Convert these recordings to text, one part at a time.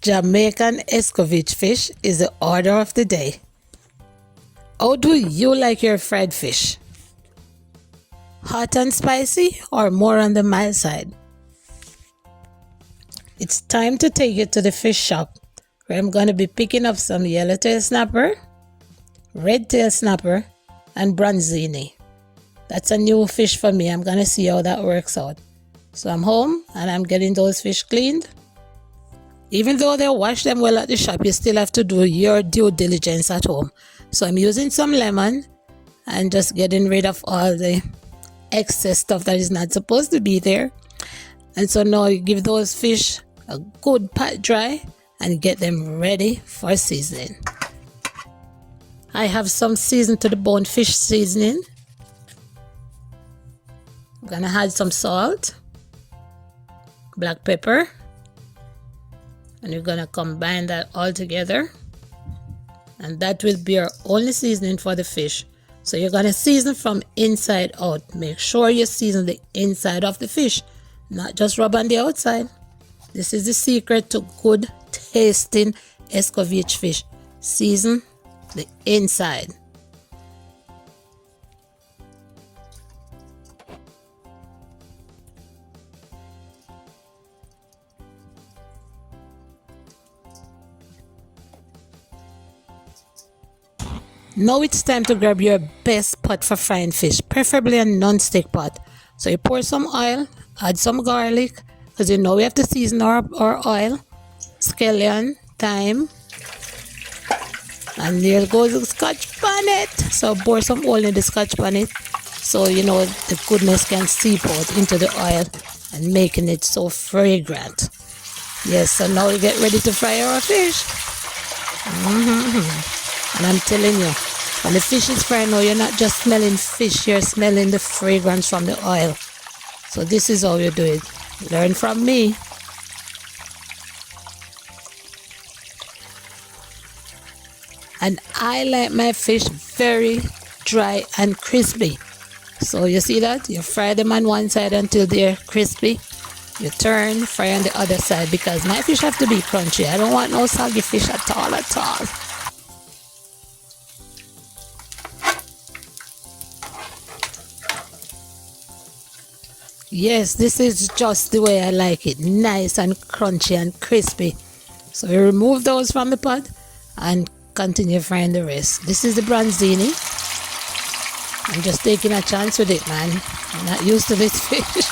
Jamaican escovitch fish is the order of the day. How do you like your fried fish? Hot and spicy or more on the mild side? It's time to take it to the fish shop where I'm going to be picking up some yellowtail snapper, red tail snapper, and bronzini. That's a new fish for me. I'm going to see how that works out. So I'm home and I'm getting those fish cleaned. Even though they wash them well at the shop, you still have to do your due diligence at home. So I'm using some lemon and just getting rid of all the excess stuff that is not supposed to be there. And so now you give those fish a good pat dry and get them ready for seasoning. I have some seasoned to the bone fish seasoning. I'm gonna add some salt, black pepper, and you're gonna combine that all together, and that will be your only seasoning for the fish. So you're gonna season from inside out. Make sure you season the inside of the fish, not just rub on the outside. This is the secret to good tasting escovitch fish. Season the inside. Now it's time to grab your best pot for frying fish, preferably a non-stick pot. So you pour some oil, add some garlic, because you know we have to season our oil, scallion, thyme, and there goes the scotch bonnet. So pour some oil in the scotch bonnet so you know the goodness can seep out into the oil and making it so fragrant. Yes, so now we get ready to fry our fish. And I'm telling you, when the fish is fried now, you're not just smelling fish, you're smelling the fragrance from the oil. So this is how you do it. Learn from me. And I like my fish very dry and crispy. So you see that? You fry them on one side until they're crispy. You turn, fry on the other side, because my fish have to be crunchy. I don't want no soggy fish at all. Yes, this is just the way I like it. Nice and crunchy and crispy. So we remove those from the pot and continue frying the rest. This is the bronzini. I'm just taking a chance with it, man. I'm not used to this fish.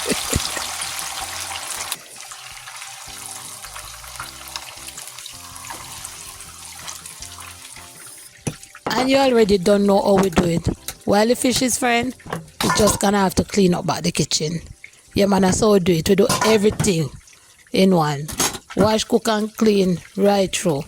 And you already don't know how we do it. While the fish is frying, we're just gonna have to clean up back the kitchen. Yeah, man, that's how we do it. We do everything in one. Wash, cook, and clean right through.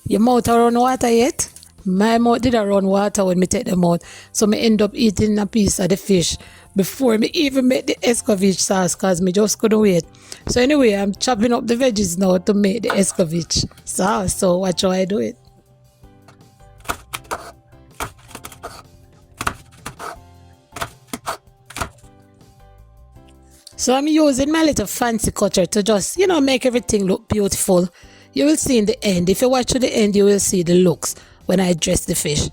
Your mouth run water yet? My mouth did run water when me take them out. So me end up eating a piece of the fish before me even make the escovitch sauce, because me just couldn't wait. So anyway, I'm chopping up the veggies now to make the escovitch sauce. So watch how I do it. So I'm using my little fancy cutter to just, make everything look beautiful. You will see in the end. If you watch to the end, you will see the looks when I dress the fish.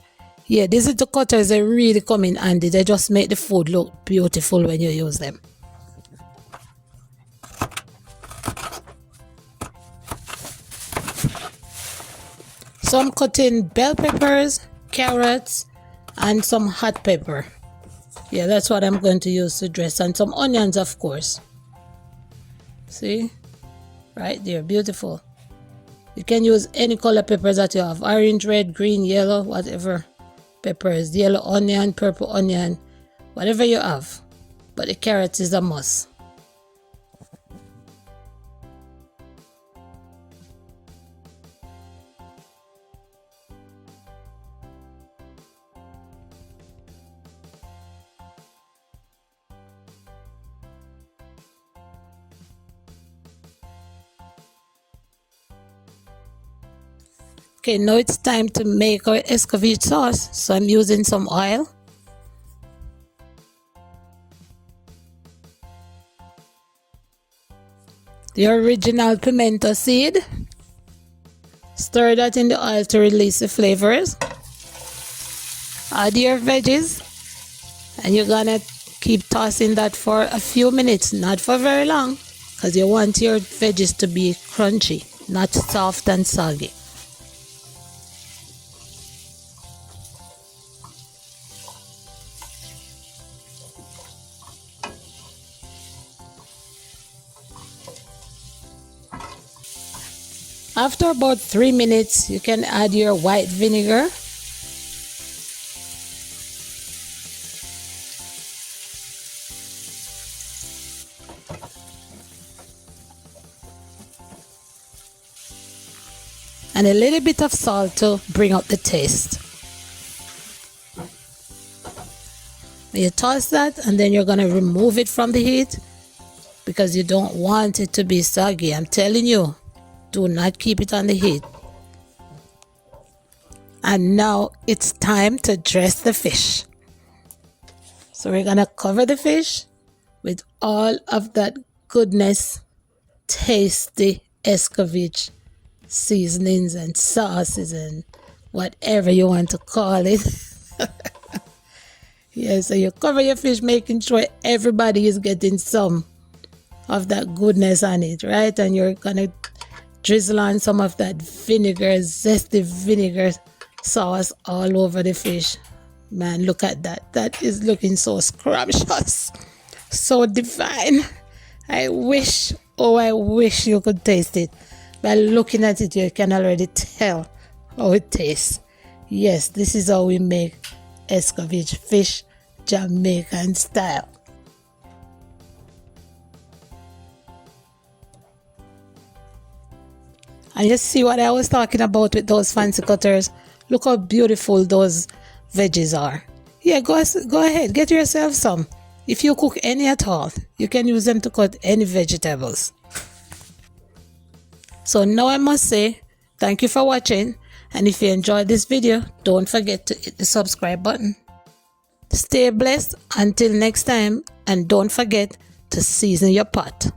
Yeah, these little cutters, they really come in handy. They just make the food look beautiful when you use them. So I'm cutting bell peppers, carrots, and some hot pepper. Yeah, that's what I'm going to use to dress, and some onions, of course. See? Right there, beautiful. You can use any color peppers that you have. Orange, red, green, yellow, whatever peppers. Yellow onion, purple onion, whatever you have. But the carrot is a must. Okay, now it's time to make our escovitch sauce. So I'm using some oil. The original pimento seed. Stir that in the oil to release the flavors. Add your veggies. And you're gonna keep tossing that for a few minutes, not for very long, because you want your veggies to be crunchy, not soft and soggy. After about 3 minutes, you can add your white vinegar. And a little bit of salt to bring up the taste. You toss that and then you're going to remove it from the heat because you don't want it to be soggy. I'm telling you, do not keep it on the heat. And now it's time to dress the fish. So we're going to cover the fish with all of that goodness, tasty escovitch seasonings and sauces and whatever you want to call it. Yeah, so you cover your fish, making sure everybody is getting some of that goodness on it, right? And you're gonna drizzle on some of that vinegar, zesty vinegar sauce all over the fish. Man, look at that. That is looking so scrumptious, so divine. I wish you could taste it. By looking at it, you can already tell how it tastes. Yes, this is how we make escovitch fish, Jamaican style. And you see what I was talking about with those fancy cutters? Look how beautiful those veggies are. Yeah, go ahead, get yourself some. If you cook any at all, you can use them to cut any vegetables. So now I must say, thank you for watching. And if you enjoyed this video, don't forget to hit the subscribe button. Stay blessed until next time, and don't forget to season your pot.